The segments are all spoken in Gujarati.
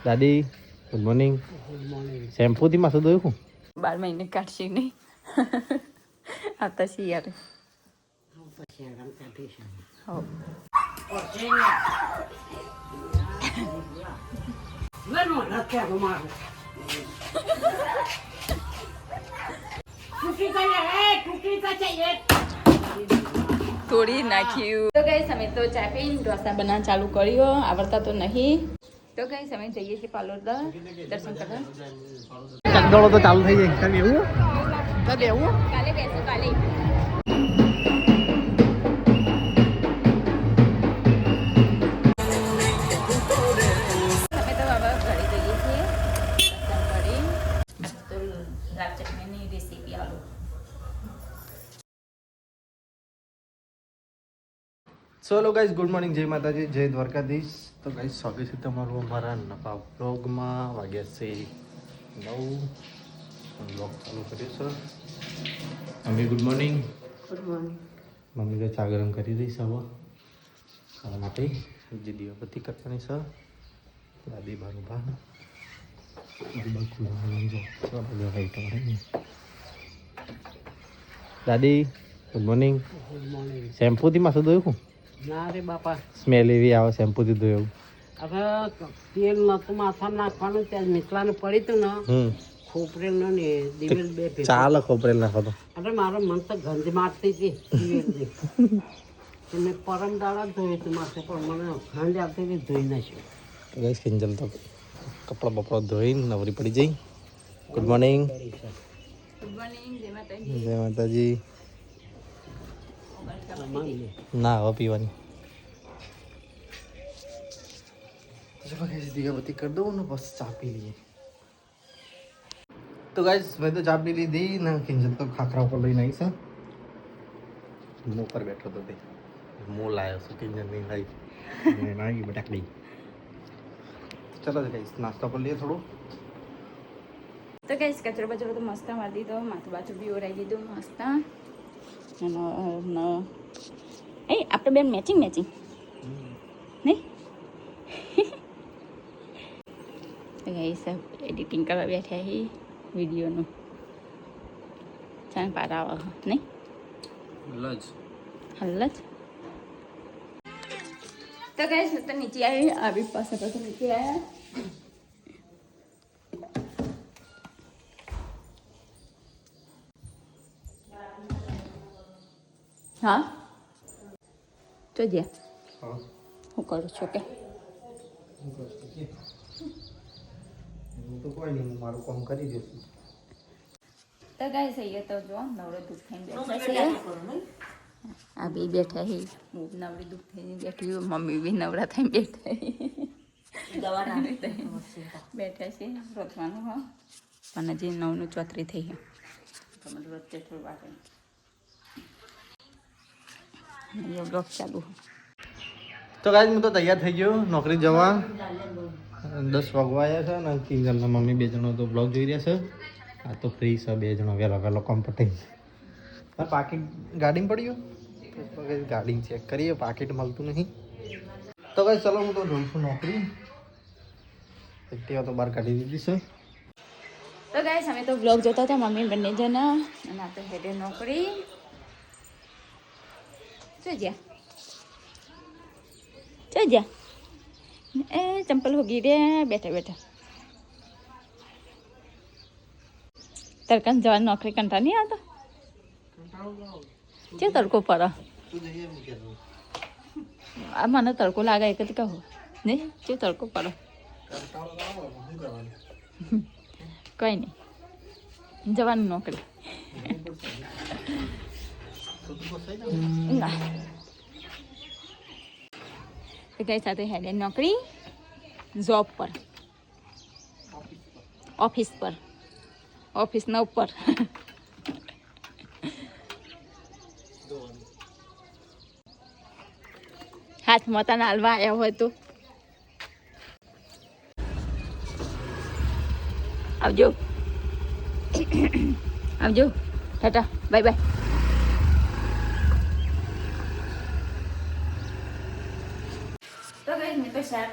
દાદી ગુડ મોર્નિંગ. શેમ્પૂથી માથું ધોયું? 12 મહિને કાઢશે નહીં આવતા શિયાળે. તોડી નાખ્યું. તો ગાઈસ અમે તો ચા પીને ઢોસા બનાવવાનું ચાલુ કર્યો. આવડતા તો નહીં. તો ગાઈસ અમે જઈએ છીએ પાલોદરા દર્શન કરવા. ચકડોળો તો ચાલુ થઈ જાય. કાલે એવું કાલે બેસો કાલે. અમે તો બાબા ઘરે જઈએ છીએ દર્શન કરી. તો લાલ ચટણીની રેસીપી આલો. ચલો ગાઈસ ગુડ મોર્નિંગ, જય માતાજી, જય દ્વારકાધીશ. તો ગાઈસ સ્વાગત છે તમારું અમારા નવા બ્લોગમાં. વાગ્યા છે 9. બ્લોગ ચાલુ કર્યો છે. Mummy good morning. Good morning. Mummy તો ચા ગરમ કરી રહી છે હવે ખાવા માટે. જે દીવાબત્તી કરવાની છે. દાદી બાનું ભાન દાદી ગુડ મોર્નિંગ. શેમ્પૂથી માથું ધોયું? ના રે બાપા, સ્મેલ એવી આવે શેમ્પૂથી ધોયું. હવે તેલ નતું માથા નાખવાનું, ત્યાં મીઠલાનું પડી તું ને ખોપરેલનું ને દિવેલ બે ભેગું. ચાલે ખોપરેલ નાખો તો. અરે મારો મન તો ગંધ મારતી હતી દિવેલની. તો મેં પરમ દાડા ધોયું હતું માથે, પણ મને ગંધ આવતી હતી, ધોઈ નાખ્યું. ગઈશ કિંજલ તો કપડા બપડા ધોઈને નવરી પડી જઈ. Good morning. Good morning. જય માતાજી. જય માતાજી. ના હવે પીવાની. દીવાબત્તી કરી દઉં ને બસ ચા પી લઈએ. તો ગાઈસ મેં તો ચા પી લીધી ને કિંજલ તો ખાખરા ઉપર લઈને આવી છે. હું ઉપર બેઠો તો તે હું લાવ્યો છું, કિંજલ નહીં લાવી. નાગી બટાકડી. ચલો ગાઈસ નાસ્તો કરી લઈએ થોડું. તો ગાઈસ કચરો બચરો તો મસ્ત મારી દીધો. માથું બાથું બી ઓરાઈ દીધું મસ્ત. એ આપણે બેન મેચિંગ નહીં ગાઈસ એડિટિંગ કરવા બેઠા છે વિડીયોનું. ચાલ પાર આવે નહીં હલ્લ જ. તો ગાઈસ તો નીચે આવી પાસે પાસે નીચે આવ્યા. હા તો જ્યાં હું કરું છું કે હું તો કોઈ નહીં, હું મારું કામ કરી દઈશું. તો ગાઈસ અહીંયા તો જો નવરો દૂધ થઈને બેઠા છે. આ બી બેઠા છે. હું નવરી દૂધ થઈને બેઠી, મમ્મી બી નવરા થઈને બેઠા બેઠા છે રોતવાનું. હા પણ હજી 9:34 થઈ ગયું. તમારું વચ્ચે થોડું વાગે બ્લોગ ચાલુ. તો ગાઈસ હું તો તૈયાર થઈ ગયો નોકરી જવા. 10 વાગવા આવ્યા છે ને કિંજલના મમ્મી 2 જણો તો બ્લોગ જોઈ રહ્યા છે. આ તો ફ્રી છે 2 જણો વહેલો કામ પતાવી. પાકીટ ગાડીમાં પડ્યું. ગાડી ચેક કરીએ, પાકીટ મળતું નહીં. તો ગાઈસ ચલો હું તો જોઉં છું નોકરી. એક્ટિવા તો બહાર કાઢી દીધી છે. તો ગાઈસ અમે તો બ્લોગ જોતા હતા મમ્મી બંને જણા, અને આ તો હેડે નોકરી. જો એ ચંપલ હોગી રે બેઠા બેઠા. તડકા જવાની નોકરી કંટાળ નહીં આવતો? જે તડકો પડે આ મને તડકો લાગે એક જ કહું નહીં. જે તડકો પડે કઈ નહીં જવાનું નોકરી. ના કઈ સાથે હેડે નોકરી જોબ પર, ઓફિસના ઉપર. હાથમાં તને હાલવા આવ્યા હોય તો આવજો. આવજો, ટાટા, બાય બાય. તો ગાઈસ મેં તો શાક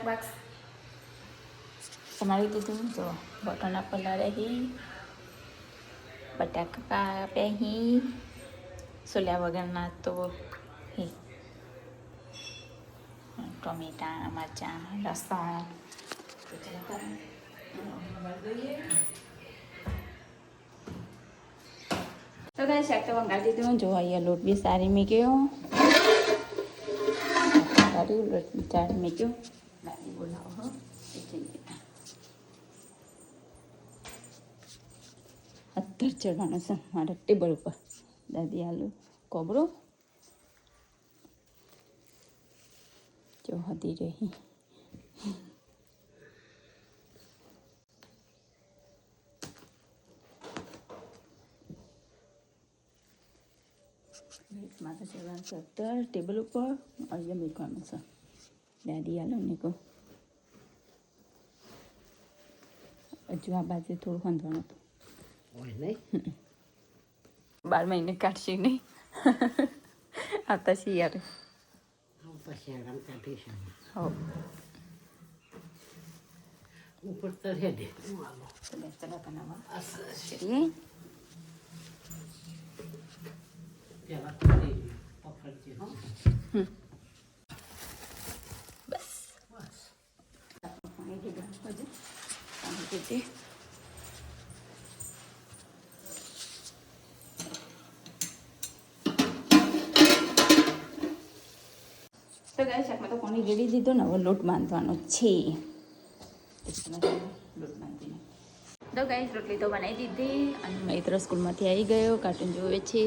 તમારી દીધું જો બટન પલાળે હી બટાકા કાપે હી સોલ્યા વગરના તો હી ટમેટા મરચાં લસણ તો કઈ શાક તો વંગાળી દીધું જો અહીંયા લોટ બી સારી મૂક્યો સારી લોટ બી સારી મૂક્યો દાદી બોલાવો હો અત્તર ચડવાનું છે મારા ટેબલ ઉપર દાદી આલુ કોબરો જો હતી રહી માથે ચડવાનું છે અત્તર ટેબલ ઉપર અહીંયા મૂકવાનું છે દાદી આલુ ને કહું હજુ આ બાજુ થોડું વાંધવાનું હતું હોય નહીં 12 મહિને કાઢશે નહીં આવતા શિયાળે પછી આરામ કાઢીશું હો ઉપર ચઢે દે હું આલો તો ચલા બનાવવા પેલા પકડજે હો બસ બસ પાણી દીધું હજુ પાણી દીધી તો ગાય શાકમાં તો પાણી રેડી દીધું ને હવે લોટ બાંધવાનો છે લોટ બાંધીને તો ગાય રોટલી તો બનાવી દીધી અને મિત્ર સ્કૂલમાંથી આવી ગયો કાર્ટૂન જોવે છે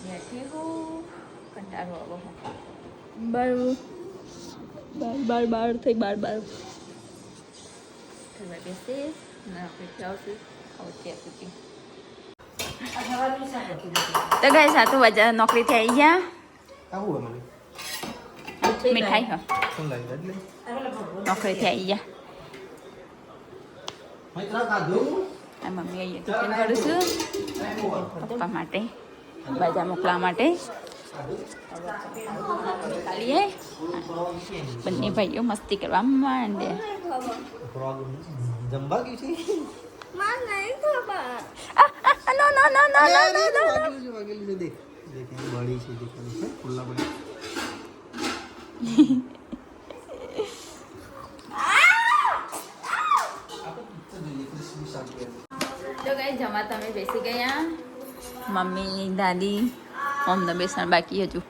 બેઠે હો કંટાળો આવો બાર થઈ બાર કરવા બેસે આપણે આવશું ત્યાં સુધી તો ગાય 7 વાગ્યા નોકરીથી આવી ગયા આવું મને મીઠાઈ હા શું લાગે એટલે નોકરીથી આવી ગયા મૈત્રા કાઢું આ મમ્મી અહીંયા ટિફિન કરું છું પપ્પા માટે બજાર મોકલવા માટે નીકાળીએ બંને ભાઈઓ મસ્તી કરવા માંડે જમવા ગયું છે નો નો નો નો વાગેલું છે દેખ દેખ બળી છે દેખ ખુલ્લા બળી તો ગઈ જમા તમે બેસી ગયા મમ્મી દાદી અમને બેસણ બાકી હજુ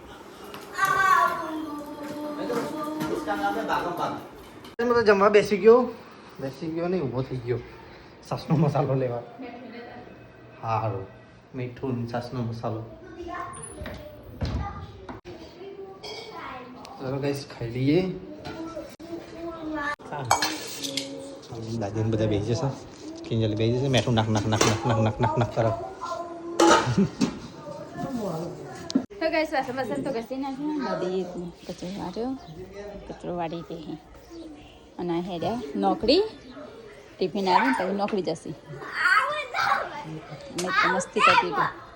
તો જમવા બેસી ગયો નહીં ઊભો થઈ ગયો સાસનો મસાલો લેવા સારું મીઠું સાસનો મસાલો ચલો ગાઈસ ખાઈ લઈએ દાદીને બધા બેસી જશે કિંજલી બેસી જશે મેઠું નાખ તરફ તો ગાઈસ વાસણ વાસણ તો ઘસી નાખ્યું દાદી કચરો વાળ્યો કચરો વાળી દે અને હેડ્યા નોકરી ટિફિન આવ્યું ને પછી નોકરી જશે મેં તો મસ્તી કરતી હતી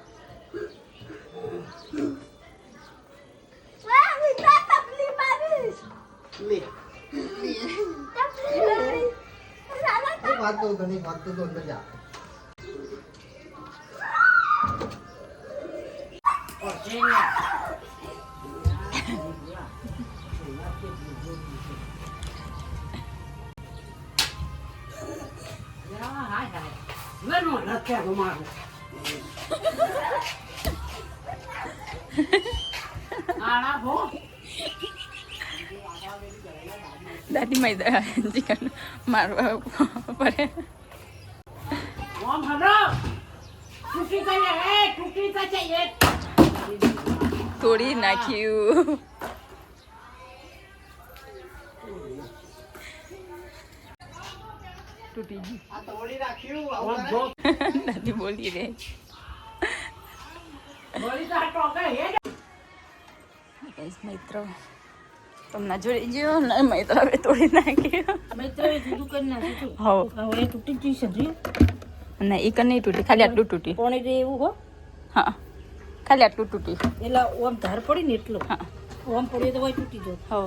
વાત તો ઘણી વાત તો અંદર જા દાદી મેં ચિકન મારવા પડે તોડી નાખ્યું તૂટી ગયું દાદી બોલી રે મિત્રો તમને જોડી ગયો ને મૈત્ર હવે તોડી નાખ્યો હવે તૂટી ગઈ છે ના એક નહીં તૂટી ખાલી આટલું તૂટી પાણી રે એવું હો હા ખાલી આટલું તૂટી એટલે ઓમ ધાર પડી ને એટલું હા ઓમ પડી તો તૂટી જાય હો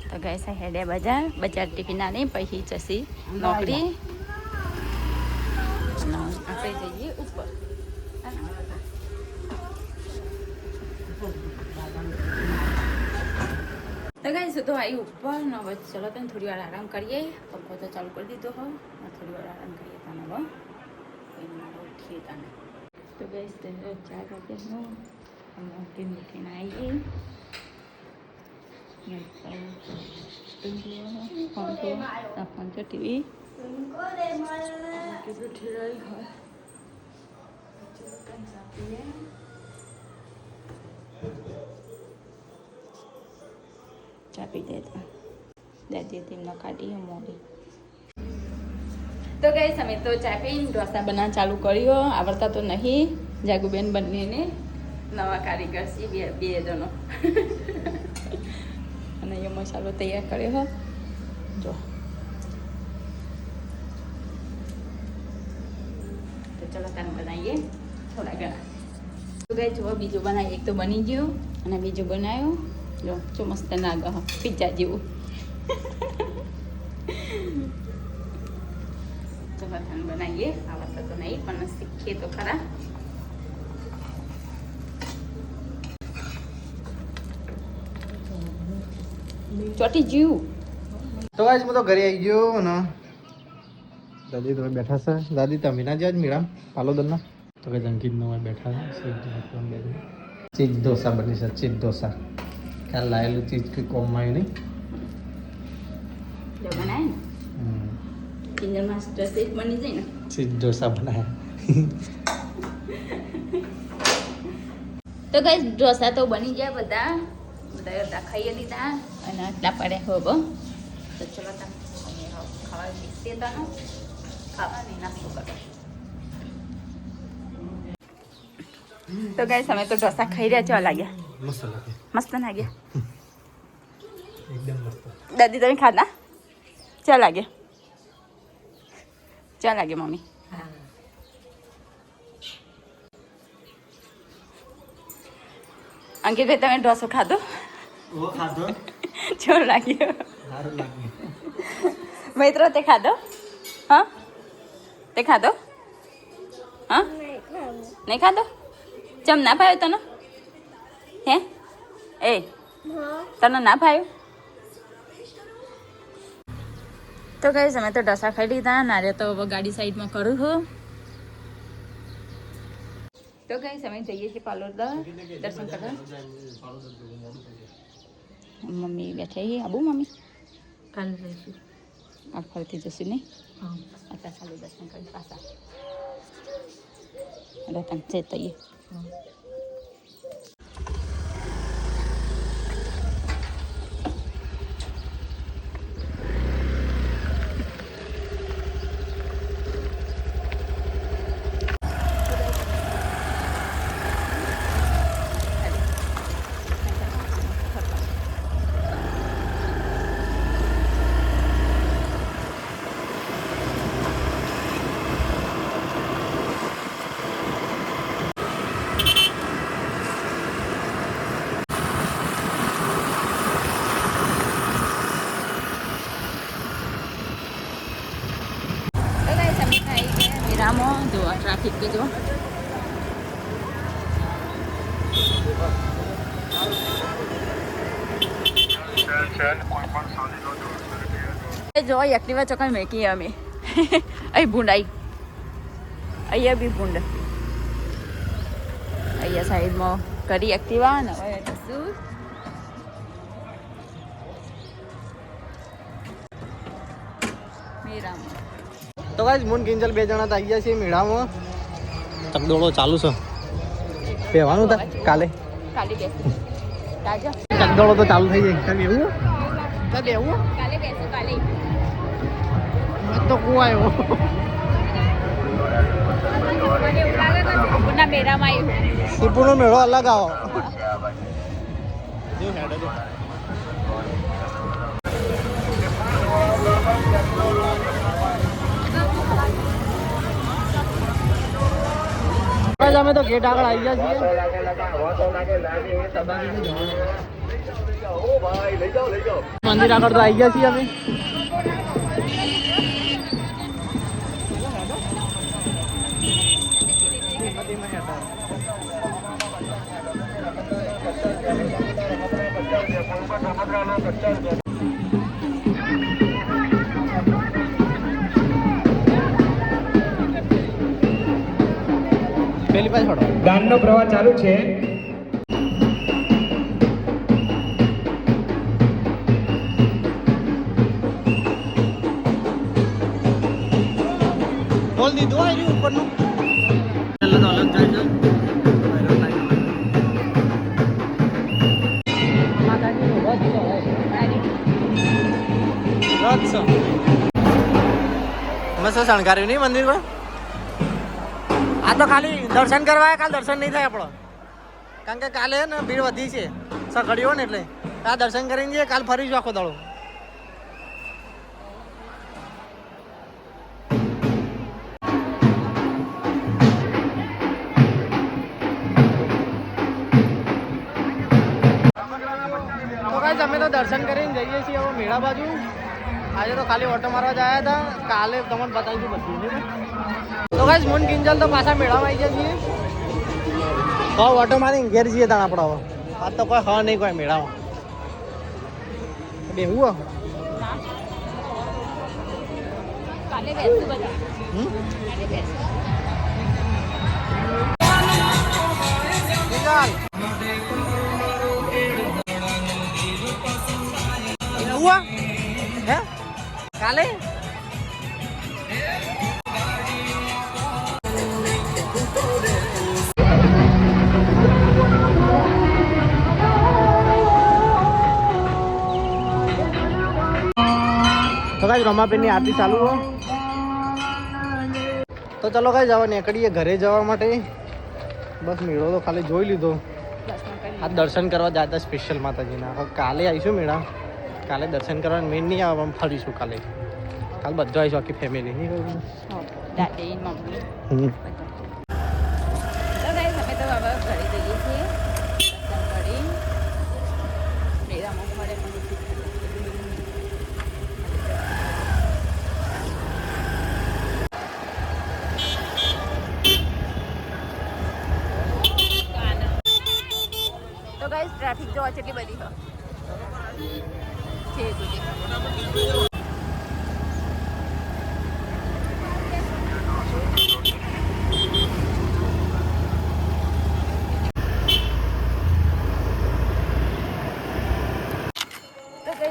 તો ગઈ છે હેડે બજાર ટિફિન આની પછી જશી નોકરી આપણે જઈએ ઉપર તો ગઈ સીધો આવી ઉપર ને હવે ચલો તને થોડી વાર આરામ કરીએ પંખો તો ચાલુ કરી દીધો હો થોડી વાર આરામ કરીએ તને હવે ઉઠીએ તને તો ગઈ 4 વાગ્યાનું મૂકીને આવીએ ફોન છે ટીવી ચા પી દેતા દાદી તેમનો કાઢી મોડી તો ગઈ અમે તો ચા પીને ઢોસા બનાવવાનું ચાલુ કર્યો આવડતા તો નહીં જાગુબેન બંનેને નવા કારીગર છે બે જણો અને એ મસાલો તૈયાર કર્યો હો જો તો ચલો તાન બનાવીએ થોડા ઘણા તો ગઈ જો બીજું બનાવીએ એક તો બની ગયું અને બીજું બનાવ્યું જો મસ્ત નાગ પિઝા જેવું ચલો તાન બનાવીએ આવડતા તો નહીં પણ શીખીએ તો ખરા ચોટી જીવ તો ગાઈસ હું તો ઘરે આવી ગયો અને દાદી તમે બેઠા છે દાદી તમે ના જ્યાં જ મેળામ પાલોદરના તો કે અંકિત નો બેઠા છે ચીજ ઢોસા બની છે ચીજ ઢોસા કાલ લાયેલું ચીજ કે કોમમાં આવ્યું નહીં જો બનાય ને કિંજલ માસ્ટર શેફ બની જાય ને ચીજ ઢોસા બનાયા તો ગાઈસ ઢોસા તો બની ગયા બધા ખાઈ લીધા અને આટલા પડ્યા હો તો ચલો ખાવા બેસીએ તાનો ખાવાની નાસ્તો કરો તો ગાઈસ અમે તો ઢોસા ખાઈ રહ્યા છો લાગ્યા મસ્ત લાગે મસ્ત લાગ્યા એકદમ મસ્ત દાદી તમે ખાધા ચા લાગે મમ્મી અંકિતભાઈ તમે ઢોસો ખાધો ઓ ખાધો જોર લાગ્યો સારું લાગ્યું મિત્રો તે ખાધો હા તે ખાધો હા નહીં ખાધો ચમ ના ભાવ્યો તને હે એ તને ના ભાવ્યું તો કહીશ અમે તો ઢોસા ખાઈ લીધા નારે તો હવે ગાડી સાઈડમાં કરું છું તો કહીશ અમે જઈએ છીએ પાલોદર દર્શન કરવા મમ્મી બેઠા આબુ મમ્મી કાલે જઈશું આ ફરતી જશું નહીં અત્યારે ચાલુ દર્શન કરી પાછા રતન છે તઈએ રામો જો ટ્રાફિક કે જો જો એક્ટિવા ચોકડ મેકી અમે અહીં ભૂંડાઈ અહીંયા બી ભૂંડ અહીંયા સાઈડમાં કરી એક્ટિવા ને હવે જશું મેરામાં તો ગાઈસ મુન કિંજલ બે જણા આવી ગયા છે મેળામાં ચકડોળો ચાલુ છે પહેવાનું હતા કાલે બેસું તાજો ચકડોળો તો ચાલુ થઈ જાય તમે એવું બેવું કાલે બેસું કાલે તો કું આવ્યો મને એવું લાગે કે સિદ્ધપુરના મેળામાં આવ્યું સિદ્ધપુરનો મેળો અલગ આવો અમે તો ગેટ આગળ આવી ગયા છીએ મંદિર આગળ તો આવી ગયા છીએ અમે. પેલી પાસે છોડો. ગાનનો પ્રવાહ ચાલુ છે. બોલ દીધું આ રહ્યું ઉપરનું. પહેલા તો અલગ જાય છે. મસ્ત શણગાર્યું નહીં મંદિર પર. આ તો ખાલી દર્શન કરવા કાલ દર્શન નહીં થાય આપણો, કારણ કે કાલે ને ભીડ વધી છે સકડીઓ ને, એટલે આ દર્શન કરીને જઈએ, કાલ ફરીશું આખો દાડો. તો ગાઈસ અમે તો દર્શન કરીને જઈએ છીએ હવે મેળા બાજુ. આજે તો ખાલી ઓટો મારવા જ આવ્યા હતા, કાલે તમને બતાવીશું બધું. તો ગાઈસ મૂન કિંજલ તો પાછા મેળામાં આવી ગયા છીએ. હા ઓટો મારીને ઘેર જઈએ તાણ આપણે હવે. આ તો કોઈ હા નહીં કોઈ મેળામાં બેહું. કાલે બેસું બધા. ચાલ हुआ है काले तो गाइस रमाबेन ની આરતી ચાલુ હો. તો ચલો ગાઈસ હવે નીકળીએ ઘરે જવા માટે. બસ મેળો તો ખાલી જોઈ લીધો. આ દર્શન કરવા જતા સ્પેશિયલ માતાજીના. કાલે આવીશું મેળા. કાલે દર્શન કરવાનું મેન નહીં આવે, ફરીશું કાલે. કાલે બધા આવીશું આખી ફેમિલી. નહીં કહ્યું દાદી મમ્મી. તો ગાઈસ અમે તો હવે ઘરે જઈએ છીએ. દર્શન કરી મેળામાં મળે તો ગાઈસ ટ્રાફિક જોવા કેટલી બધી છે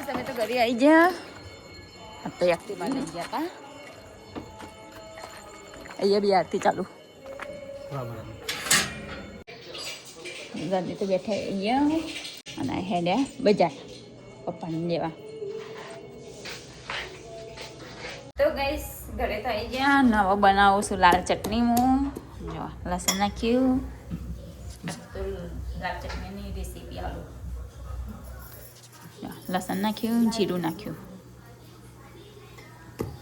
તમે તો ઘરે આવી ગયા. આ તો એક્ટિવા લઈ ગયા હતા. અહીંયા બી આરતી ચાલુ. ગાંધી તો બેઠા અહીંયા અને હેડ્યા બજાર પપ્પાને લેવા. તો ગાઈસ ઘરે તો આવી ગયા. નવો બનાવું છું લાલ ચટણી. હું જો લસણ નાખ્યું. તો લાલ ચટણીની રેસીપી આવું. લસણ નાખ્યું, જીરું નાખ્યું.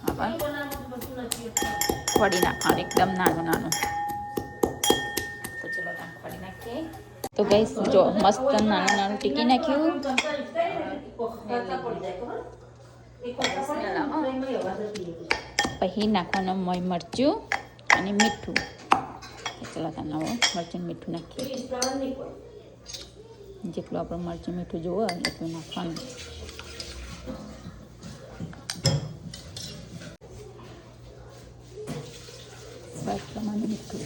હવે ફળી નાખવાનું એકદમ નાનું નાનું. તો ચલો ફળી નાખીએ. તો ગાઈસ જો મસ્ત નાનું નાનું ટીકી નાખ્યું. પછી નાખવાનું મોય મરચું અને મીઠું. ચલો તને મરચું મીઠું નાખીએ. જેટલું આપણે મરચું મીઠું જોવે એટલું નાખવાનું. સ્વાદ પ્રમાણે મીઠું.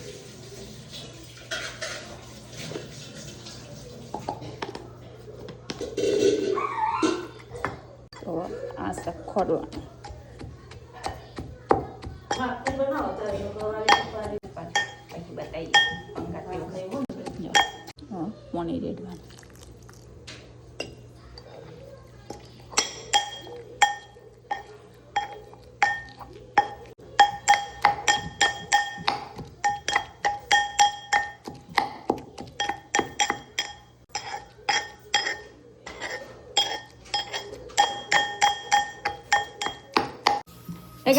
તો આ સખોડવાનું. પછી બતાવીએ પંખા પાણી રેડવાનું.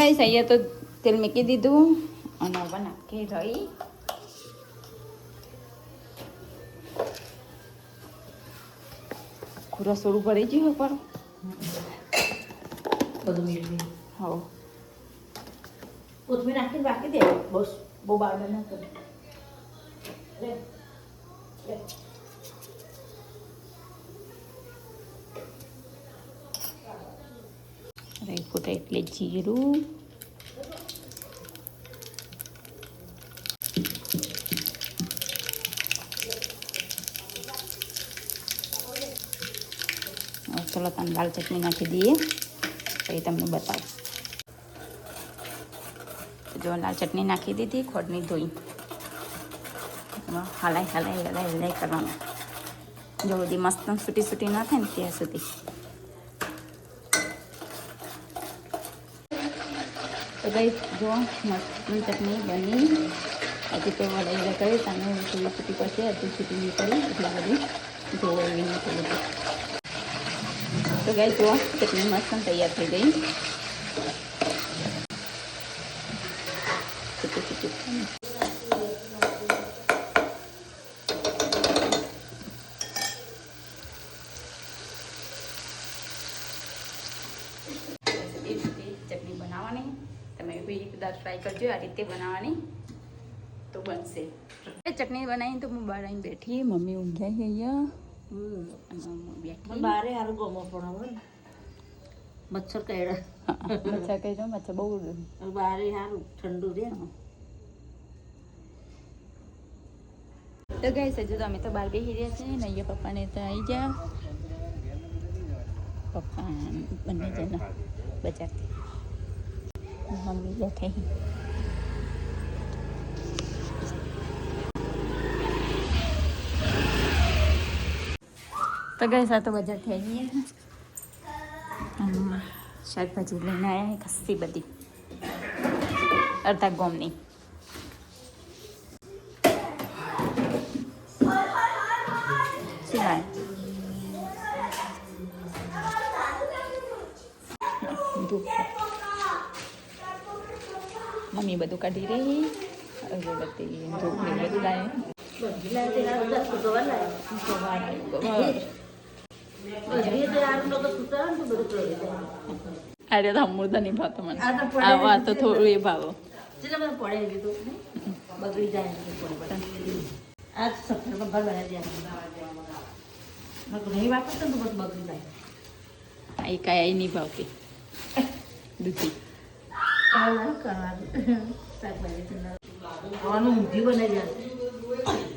ગાઈસ અહીંયા તો તેલ મૂકી દીધું અને હવે નાખી રહી. આખું રસોડું ભરી ગયું પર બધું મેળવી હો કોથમીર નાખીને રાખી દે બસ બહુ બાર ના કરે રાઈ ફૂટા એટલે જીરું ચલો તમે લાલ ચટણી નાખી દઈએ પછી તમને બતાવું જો લાલ ચટણી નાખી દીધી ખોડની ધોઈ હલાઈ કરવાનું જો બધી મસ્ત સૂટી સૂટી ના થાય ને ત્યાં સુધી તો ગઈ જો મસ્તની ચટણી બની હજી તો વડાઈ કરી તમે થોડી સૂટી પડશે હજી સૂટી નહીં કરી એટલે બધી જોવો એવી નહીં થઈ બધી તો ગઈ જુઓ ચટણી મસ્ત તૈયાર થઈ ગઈ ચટણી બનાવવાની તમે બી કદાચ ટ્રાય કરજો આ રીતે બનાવવાની તો બનશે ચટણી બનાવીને તો હું બહાર આવીને બેઠી મમ્મી ઊંઘ્યા છે અહીંયા બેઠી બારે સારું ગમો પણ હવે મચ્છર કહેડા મચ્છર કહી દો મચ્છર બહુ બારે સારું ઠંડુ રહે તો ગઈ છે જો અમે તો બહાર બેસી રહ્યા છીએ ને અહીંયા પપ્પાને તો આવી ગયા પપ્પા બંને જણા બજારથી મમ્મી બેઠી તો ગઈ સા તો બજારથી આવી ગયા શાકભાજી લઈને આવ્યા ખસ્સી બધી અડધા ગોમની શું લાય મમ્મી બધું કાઢી રહી અગરબત્તી ધૂપ ને બધું લાવે અરે તો અમૃતા નહીં ભાવતો મને આ તો થોડું એ ભાવો બગડી જાય આજ સફરમાં ઘર બનાવી દે નહીં વાપરતો તો બસ બગડી જાય એ કાંઈ નહીં ભાવતી દૂધી ખાવાનું ઊંધી બનાવી જાય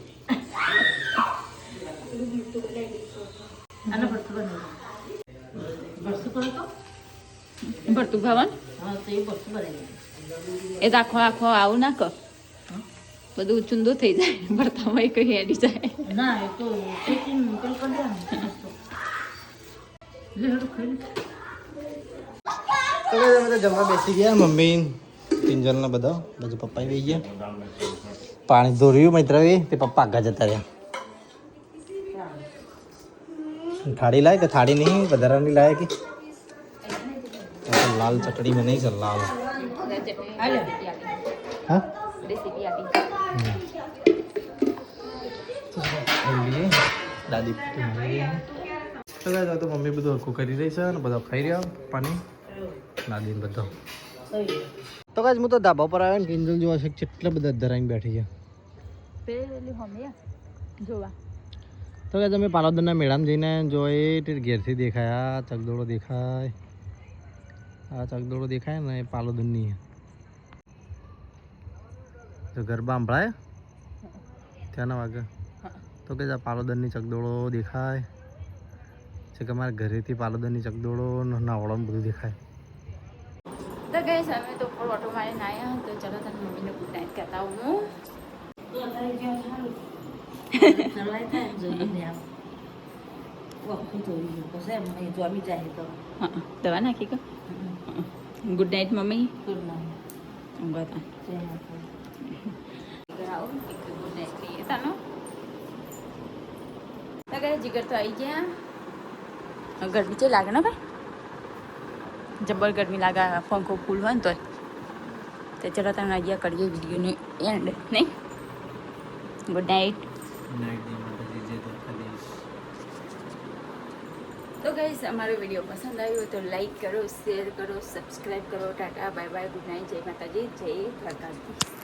આના ભરતું બનાવી ભરતું કરો તો ભરતું ખાવાનું હા તો એ ભરતું બનાવી એ તો આખો આખો આવું ના કર બધું ચૂંદો થઈ જાય ભરતામાં કઈ હેડી જાય ના એ તો પેટી પેલું કરી દેવાનું તો ભાઈ અમે તો જમવા બેસી ગયા મમ્મી પિંજલને બધા બધું પપ્પા બેસી ગયા પાણી ધોર્યું મૈત્રવી તે પપ્પા આગા જતા રહ્યા થાળી લાય કે થાળી નહીં વધારાની લાય કે લાલ ચટણી બનાવી છે લાલ હા રેસીપી આપી દાદી તો ગાય તો મમ્મી બધું હરખું કરી રહી છે અને બધા ખાઈ રહ્યા પાણી દાદી બધો તો ગાય હું તો ધાબા પર આવ્યો ને કિંજલ જોવા છે કેટલા બધા ધરાઈને બેઠી છે પેલી હોમી જોવા તો ગાય તમે પાલોદરના મેળામાં જઈને જોઈએ તે ઘેરથી દેખાય આ ચકદોડો દેખાય આ ચકદોડો દેખાય ને એ પાલોદરની જો ગરબા સંભળાય ત્યાંના વાગે તો કે પાલોદરની ચકદોડો દેખાય છે કે અમારા ઘરેથી પાલોદરની ચકદોડો નાવડો બધું દેખાય તો ગઈ અમે તો ઉપર ઓટો મારીને આવ્યા તો ચલો તને મમ્મીને ગુડ નાઇટ કહેતા હું ચલાય થાય જોઈને આમ વખત જોઈ પછી એમ જમી જાય તો હા દવા નાખી કે good night mummy good night ઊંઘા તા ગુડ નાઇટ કહીએ તાનો તો ગઈ જીગર તો આવી ગયા ગરમી છે લાગે ને ભાઈ જબર ગરમી લાગે પંખો ફૂલ હોય ને તો ચલો તમે અહીંયા કરીએ વિડીયોને એન્ડ નહીં ગુડ નાઇટ ગાઈઝ અમારો વિડીયો પસંદ આવ્યો તો લાઈક કરો, શેર કરો, સબસ્ક્રાઈબ કરો. Tata, bye bye, good night, જય માતાજી, જય દ્વારકાધીશ.